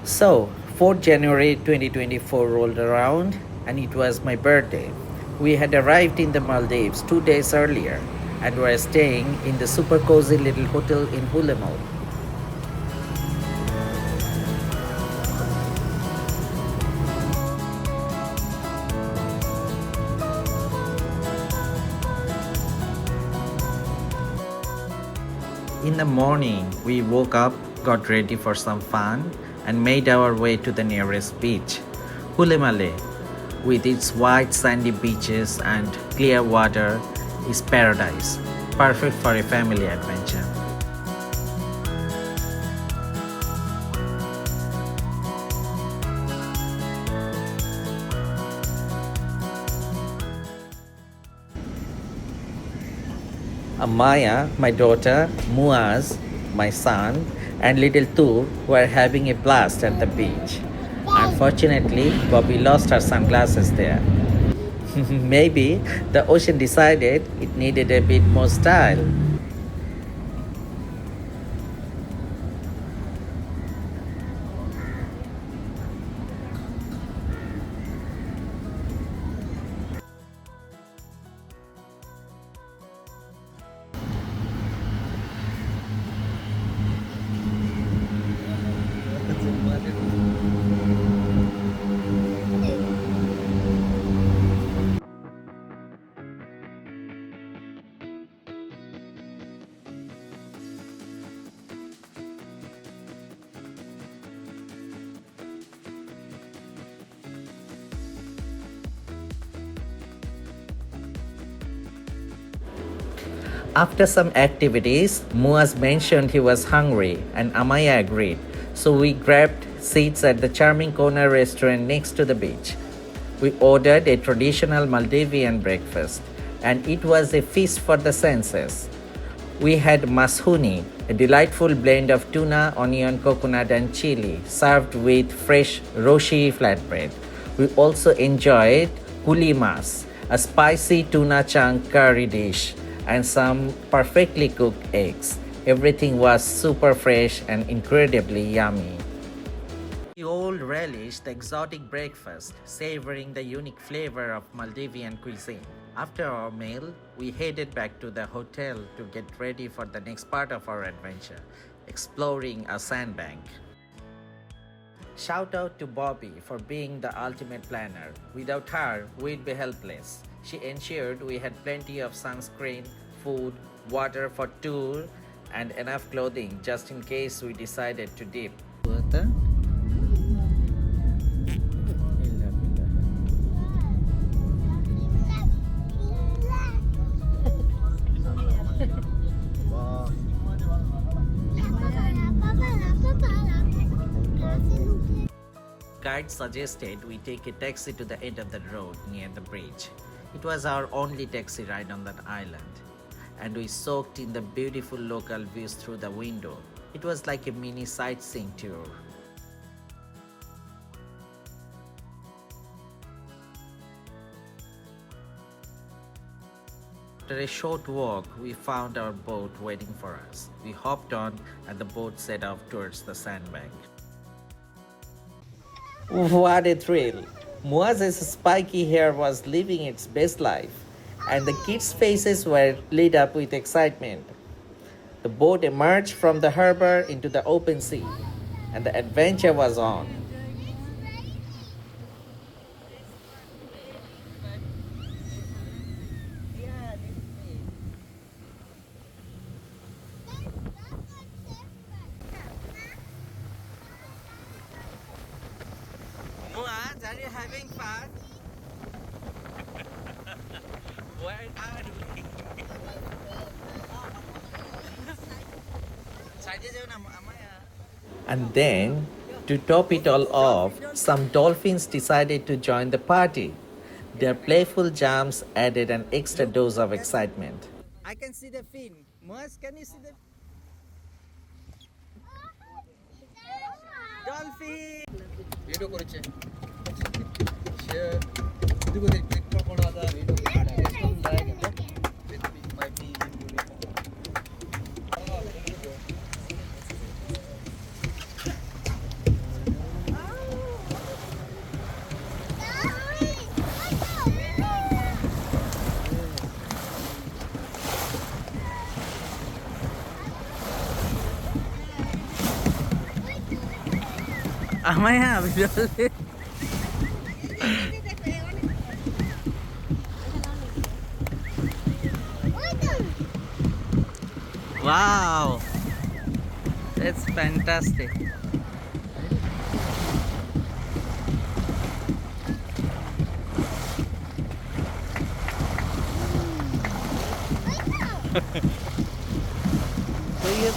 So, 4th January 2024 rolled around and it was my birthday. We had arrived in the Maldives 2 days earlier and were staying in the super cozy little hotel in Hulemal. In the morning, we woke up, got ready for some fun, and made our way to the nearest beach, Hulemale, with its white sandy beaches and clear water, is paradise, perfect for a family adventure. Amaya, my daughter, Muaz, my son, and little Tu were having a blast at the beach. Unfortunately, Bobby lost her sunglasses there. Maybe the ocean decided it needed a bit more style. After some activities, Muaz mentioned he was hungry and Amaya agreed. So we grabbed seats at the charming corner restaurant next to the beach. We ordered a traditional Maldivian breakfast and it was a feast for the senses. We had mashuni, a delightful blend of tuna, onion, coconut, and chili, served with fresh roshi flatbread. We also enjoyed kulimas, a spicy tuna chunk curry dish, and some perfectly cooked eggs. Everything was super fresh and incredibly yummy. We all relished the exotic breakfast, savoring the unique flavor of Maldivian cuisine. After our meal, we headed back to the hotel to get ready for the next part of our adventure, exploring a sandbank. Shout out to Bobby for being the ultimate planner. Without her, we'd be helpless. She ensured we had plenty of sunscreen, food, water for tour, and enough clothing just in case we decided to dip. Guide suggested we take a taxi to the end of the road near the bridge. It was our only taxi ride on that island, and we soaked in the beautiful local views through the window. It was like a mini sightseeing tour. After a short walk, we found our boat waiting for us. We hopped on and the boat set off towards the sandbank. What a thrill! Muaz's spiky hair was living its best life, and the kids' faces were lit up with excitement. The boat emerged from the harbor into the open sea, and the adventure was on. Muaz, are you having fun? Where are we? And then, to top it all off, some dolphins decided to join the party. Their playful jumps added an extra dose of excitement. I can see the fin. Muaz, can you see the dolphin? Video করেছে সে দুটো click করা দা video Amaya, বিড়ালে। Wow, that's fantastic. হয়ে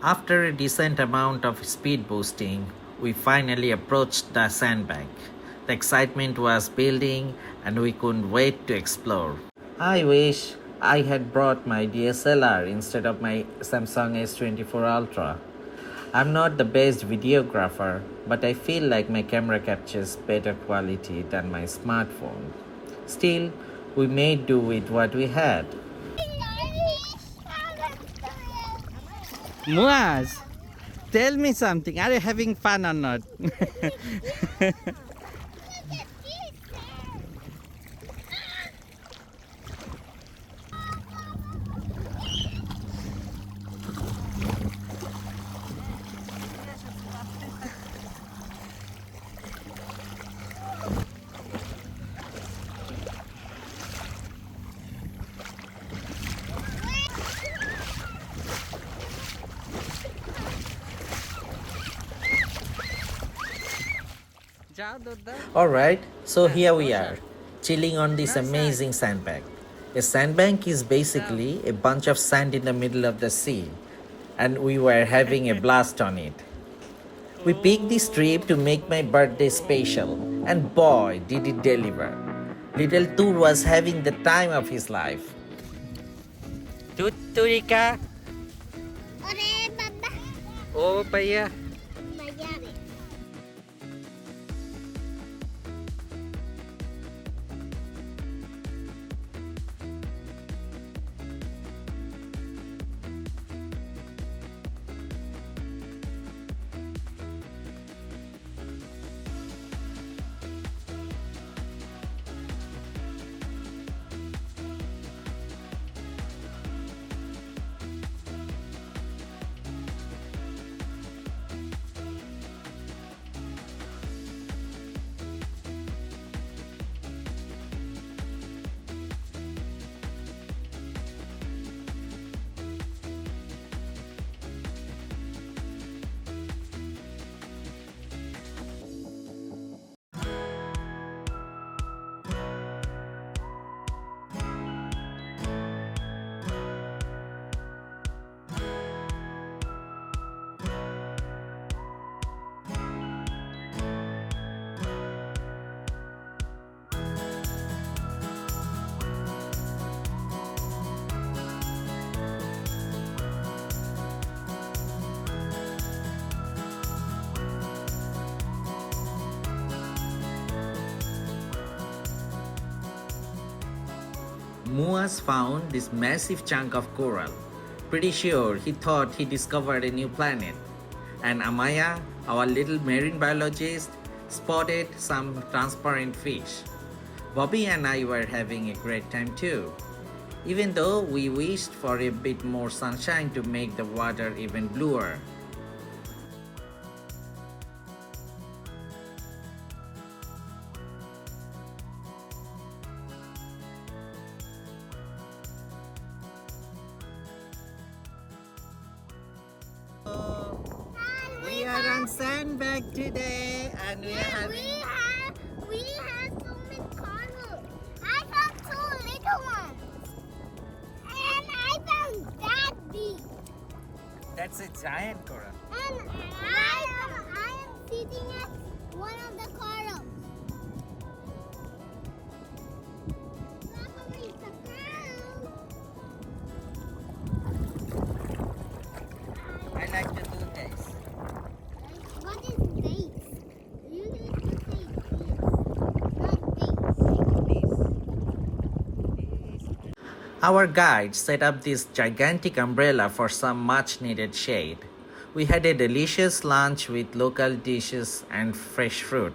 After a decent amount of speed boosting, we finally approached the sandbank. The excitement was building and we couldn't wait to explore. I wish I had brought my DSLR instead of my Samsung S24 Ultra. I'm not the best videographer, but I feel like my camera captures better quality than my smartphone. Still, we made do with what we had. Muaz, tell me something. Are you having fun or not? Alright, so here we are, chilling on this amazing sandbank. A sandbank is basically a bunch of sand in the middle of the sea, and we were having a blast on it. We picked this trip to make my birthday special, and boy, did it deliver. Little Tur was having the time of his life. Turika. Oh, paya. Muaz found this massive chunk of coral. Pretty sure he thought he discovered a new planet. And Amaya, our little marine biologist, spotted some transparent fish. Bobby and I were having a great time too, even though we wished for a bit more sunshine to make the water even bluer. We are on Sandbank today and we are having... We have so many corners. I found two little ones. And I found that big. That's a giant coral. And I am sitting at one of the corals. Luckily, it's a cow. I like to do this. What is base? You need to say base, not base. Our guide set up this gigantic umbrella for some much needed shade. We had a delicious lunch with local dishes and fresh fruit.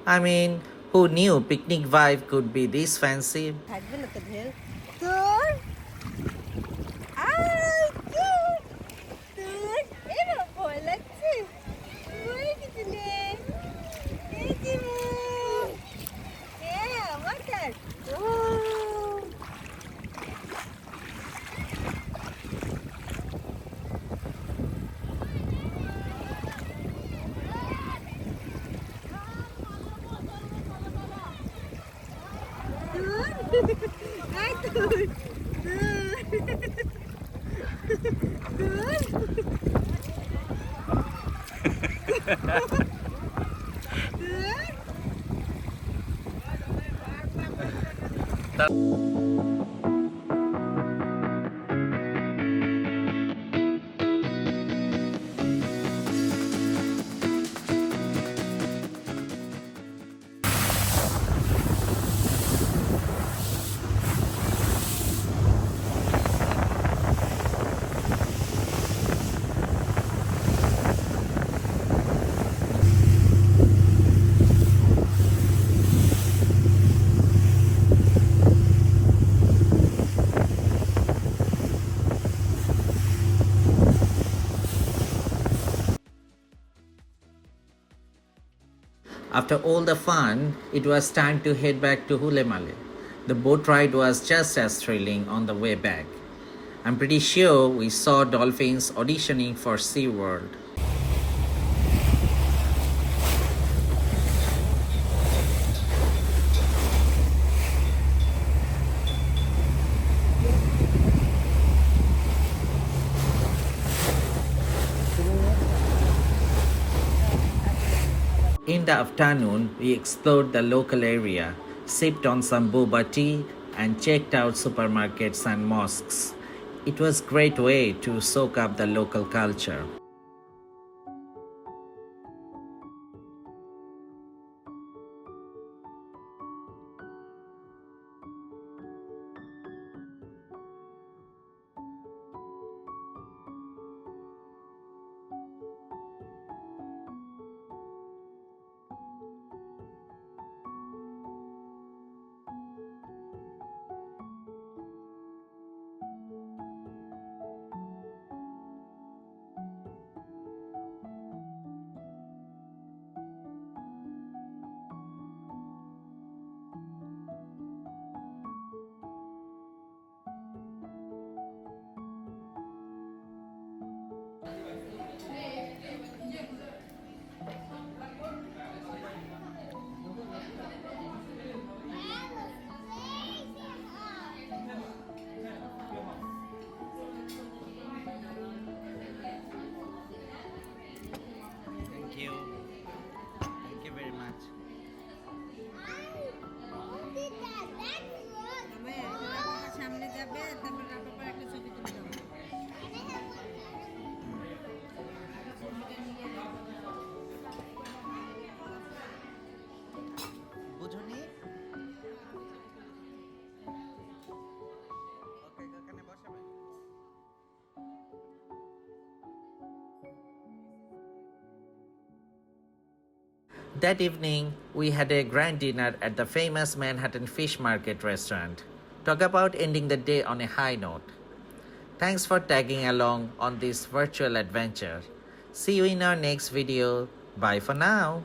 I mean, who knew picnic vibe could be this fancy? Good. Ah, good. Good. Eva boy, let's see. What is it? Thank you. Yeah, what's that? Oh. Good. Hi, good. After all the fun, it was time to head back to Hulemale. The boat ride was just as thrilling on the way back. I'm pretty sure we saw dolphins auditioning for SeaWorld. In the afternoon, we explored the local area, sipped on some boba tea, and checked out supermarkets and mosques. It was a great way to soak up the local culture. That evening, we had a grand dinner at the famous Manhattan Fish Market restaurant. Talk about ending the day on a high note. Thanks for tagging along on this virtual adventure. See you in our next video. Bye for now.